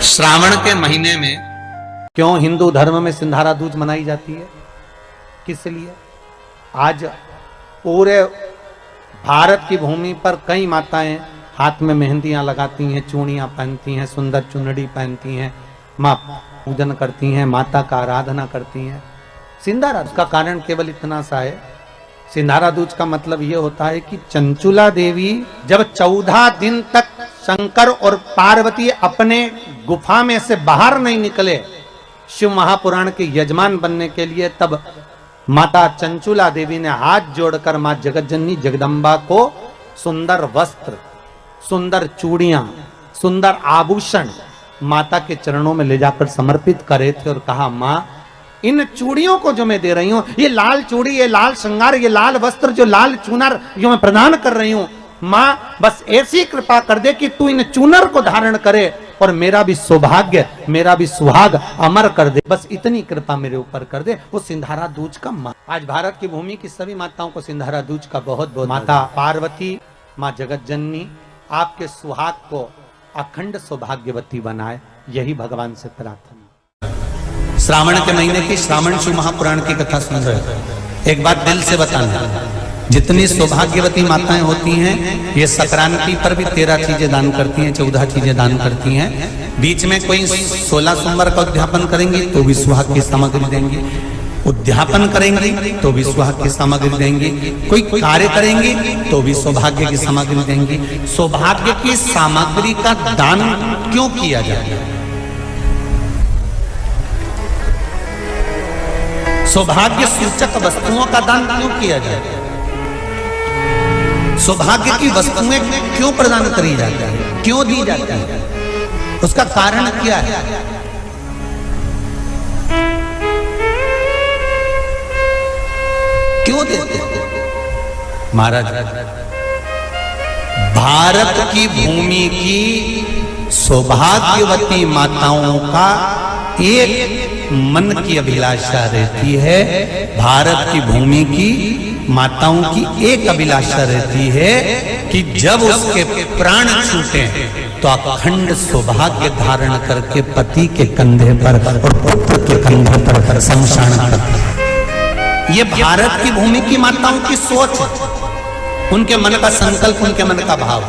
श्रावण के महीने में क्यों हिंदू धर्म में सिंधारा दूज मनाई जाती है? किस लिए? आज पूरे भारत की भूमि पर कई माताएं हाथ में मेहंदियां लगाती हैं, चूड़ियां पहनती हैं, सुंदर चुनरी पहनती हैं, मां पूजन करती हैं, माता का आराधना करती हैं। सिंधारा दूज का कारण केवल इतना सा है, सिंधारा दूज का मतलब यह होता है कि चंचुला देवी जब 14 दिन तक शंकर और पार्वती अपने गुफा में से बाहर नहीं निकले शिव महापुराण के यजमान बनने के लिए, तब माता चंचुला देवी ने हाथ जोड़कर मां जगतजननी जगदम्बा को सुंदर वस्त्र, सुंदर चूड़ियां, सुंदर आभूषण माता के चरणों में ले जाकर समर्पित करे थे और कहा, मां इन चूड़ियों को जो मैं दे रही हूं, ये लाल चूड़ी, ये लाल श्रृंगार, ये लाल वस्त्र, जो लाल चूनर जो मैं प्रदान कर रही हूं, मां बस ऐसी कृपा कर दे कि तू इन चूनर को धारण करे और मेरा भी सौभाग्य, मेरा भी सुहाग अमर कर दे, बस इतनी कृपा मेरे ऊपर कर दे। वो सिंधारा दूज का मां। आज भारत की भूमि की सभी माताओं को सिंधारा दूज का बहुत बहुत। माता पार्वती, मां जगतजननी आपके सुहाग को अखंड सौभाग्यवती बनाए, यही भगवान से प्रार्थना। श्रावण के महीने की श्रावण शिव महापुराण की कथा सुन रहे हो। एक बात दिल से बताना, जितनी सौभाग्यवती माताएं होती हैं, ये संक्रांति पर भी 13 चीजें दान करती हैं, 14 चीजें दान करती हैं। बीच में कोई 16 सोमवार का उद्यापन करेंगी तो भी सुहाग की सामग्री देंगी, उद्यापन करेंगी तो भी सुहाग की सामग्री देंगी, कोई कार्य करेंगी तो भी सौभाग्य की सामग्री देंगी। सौभाग्य की सामग्री का दान क्यों किया जाए? सौभाग्य सूचक वस्तुओं का दान क्यों किया जाए? सौभाग्य की वस्तुएं क्यों प्रदान करी जाती है, क्यों दी जाती है? उसका कारण क्या है? क्यों देते हैं? महाराज, भारत की भूमि की सौभाग्यवती माताओं का एक मन की अभिलाषा रहती है, भारत की भूमि की माताओं की एक अभिलाषा रहती है कि जब उसके प्राण छूटे तो अखंड सौभाग्य धारण करके पति के कंधे पर और पुत्र के कंधे पर शमशान पर। ये भारत की भूमि की माताओं की सोच, उनके मन का संकल्प, उनके मन का भाव।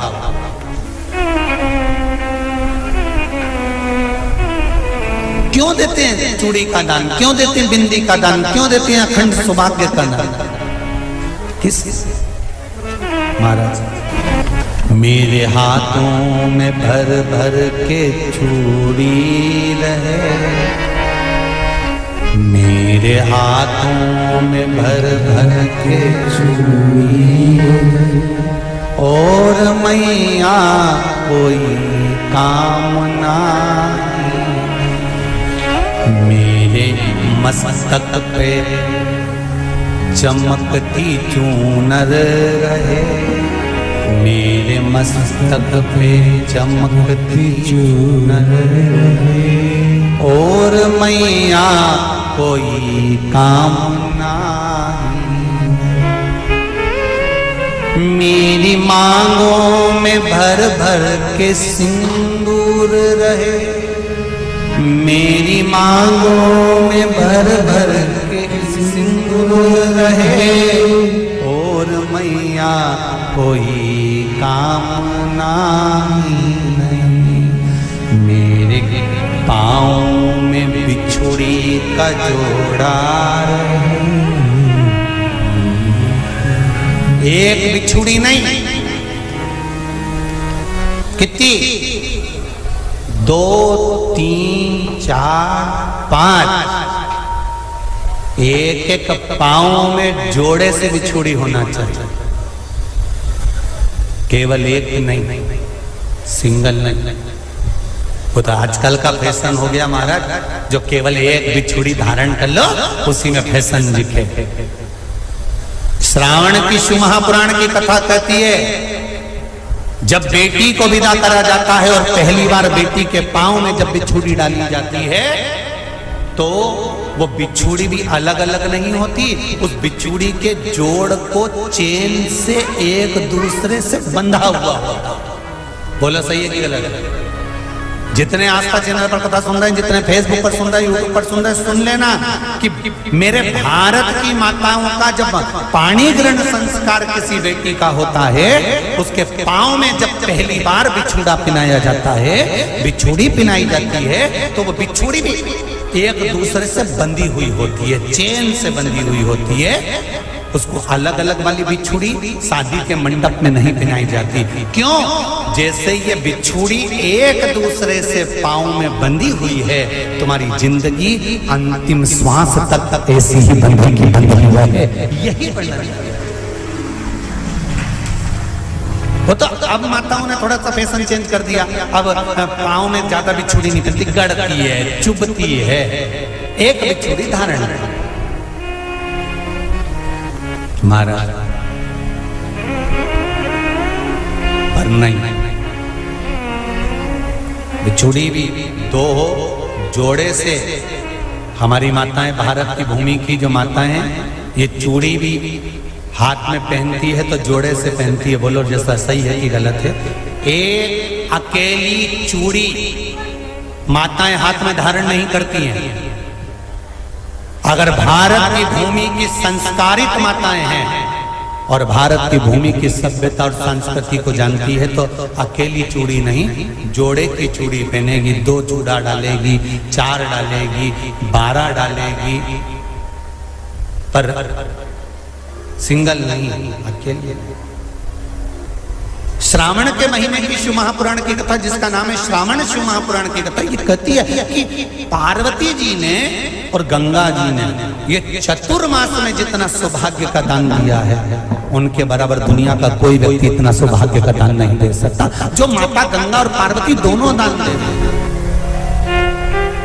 क्यों देते हैं चूड़ी का दान, क्यों देते हैं बिंदी का दान, क्यों देते हैं अखंड सौभाग्य का दान? किस महाराज, मेरे हाथों में भर भर के चूड़ी रहे, मेरे हाथों में भर भर के चूड़ी, और मैया कोई काम नहीं, मेरे मस्तक पे चमकती चूनर रहे, मेरे मस्तक पे चमकती चूनर रहे, और मैया कोई काम नहीं, मेरी मांगों में भर भर के सिंदूर रहे, मेरी मांगों में भर भर के सिंदूर रहे, और मैया कोई कामना नहीं, मेरे पाँव में बिछुड़ी का जोड़ा रहे, एक बिछुड़ी नहीं, कितनी? 2, 3, 4, 5, एक एक पांव में जोड़े से बिछुड़ी होना चाहिए, केवल एक नहीं, सिंगल नहीं। वो तो आजकल का फैशन हो गया महाराज, जो केवल एक बिछुड़ी धारण कर लो उसी में फैशन दिखे। श्रावण की शिव महापुराण की कथा कहती है, जब बेटी को विदा करा जाता है और पहली बार बेटी के पांव में जब बिछुड़ी डाली जाती है, तो वो बिछुड़ी भी अलग अलग नहीं होती, उस बिछुड़ी के जोड़ को चेन से एक दूसरे से बंधा हुआ होता। बोला सही है कि गलत? जितने आस्था चैनल पर कथा सुन रहे हैं, जितने फेसबुक पर सुन रहे हैं, यूट्यूब पर सुन रहे हैं, सुन लेना कि मेरे भारत की माताओं का जब पाणी ग्रहण संस्कार किसी बेटी का होता है, उसके पांव में जब पहली बार बिछुड़ा पिनाया जाता है, बिछुड़ी पिनाई जाती है, तो वो बिछुड़ी भी एक दूसरे से बंधी हुई होती है, चेन से बंधी हुई होती है। उसको अलग अलग वाली बिछुड़ी शादी के मंडप में नहीं पहनाई जाती। क्यों? जैसे ये बिछुड़ी एक दूसरे से पांव में बंधी हुई है, तुम्हारी जिंदगी अंतिम श्वास तक ऐसी ही बंधी की बंधी हुई है। यही वर्णन है। वो तो अब माताओं ने थोड़ा सा फैशन चेंज कर दिया, अब पांव में ज्यादा बिछुड़ी नहीं पहनती, गड़ती है, चुभती है, एक बिछुड़ी धारण है। महाराज पर नहीं, बिछुड़ी भी दो हो, जोड़े से। हमारी माताएं, भारत की भूमि की जो माताएं हैं, ये चूड़ी भी हाथ में पहनती है तो जोड़े से पहनती है। बोलो जैसा सही है कि गलत है? एक अकेली चूड़ी माताएं हाथ में धारण नहीं करती हैं। अगर भारत की भूमि की संस्कारित माताएं हैं और भारत की भूमि की सभ्यता और संस्कृति को जानती है, तो अकेली चूड़ी नहीं, जोड़े की चूड़ी पहनेगी, 2 चूड़ा डालेगी, 4 डालेगी, 12 डालेगी, पर सिंगल नहीं, अकेले। श्रावण के महीने की शिव महापुराण की कथा, जिसका नाम है श्रावण शिव महापुराण की कथा, ये कहती है कि पार्वती जी ने और गंगा जी ने ये चतुर्मास में जितना सौभाग्य का दान दिया है, उनके बराबर दुनिया का कोई व्यक्ति इतना सौभाग्य का दान नहीं दे सकता जो माता गंगा और पार्वती दोनों दान दे रहे,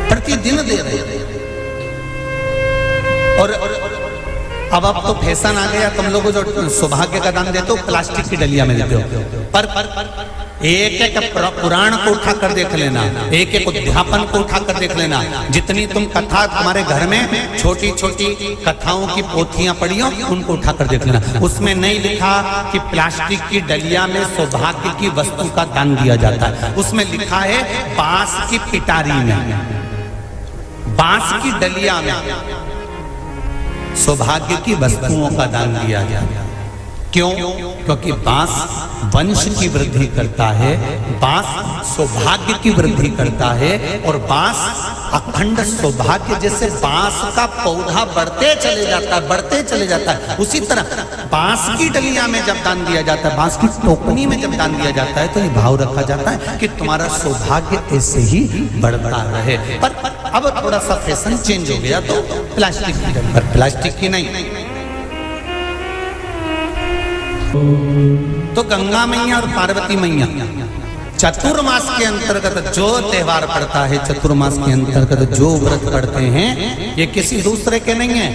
प्रतिदिन दे रहे। और अब तो फैशन आ गया, तुम लोगों जो सौभाग्य का दान देते हो प्लास्टिक की डलिया में देते हो, पर एक एक पुराण को उठा कर देख लेना, एक एक उद्यापन को उठा कर देख लेना। जितनी तुम कथा तुम्हारे घर में छोटी छोटी कथाओं की पोथियां पड़ी हो, उनको उठा कर देख लेना। उसमें नहीं लिखा कि प्लास्टिक की डलिया में सौभाग्य की वस्तु का दान दिया जाता है। उसमें लिखा है बांस की पिटारी में, बांस की डलिया में सौभाग्य की वस्तुओं का दान दिया जाए। क्यों? क्योंकि बांस वंश की वृद्धि करता है, बांस सौभाग्य की वृद्धि करता है, और बांस अखंड सौभाग्य। जैसे बांस का पौधा बढ़ते चले जाता है, बढ़ते चले जाता है, उसी तरह बांस की डलिया में जब दान दिया जाता है, बांस की टोकनी में जब दान दिया जाता है, तो ये भाव रखा जाता है कि तुम्हारा सौभाग्य ऐसे ही बढ़ता रहे। पर अब थोड़ा सा फैशन चेंज हो गया, तो प्लास्टिक की डलिया, पर प्लास्टिक की नहीं। तो गंगा मैया और पार्वती मैया चतुर्मास के अंतर्गत जो त्योहार पड़ता है, चतुर्मास के अंतर्गत जो व्रत पड़ते हैं, ये किसी दूसरे के नहीं है।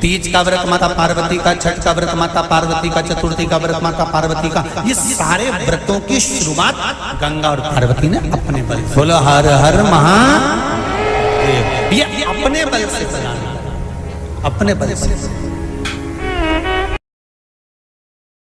तीज का व्रत माता पार्वती का, छठ का व्रत माता पार्वती का, चतुर्थी का व्रत माता पार्वती का, ये सारे व्रतों की शुरुआत गंगा और पार्वती ने अपने बल से। बोलो हर हर महादेव। ये अपने बल से बनाना, अपने बल से।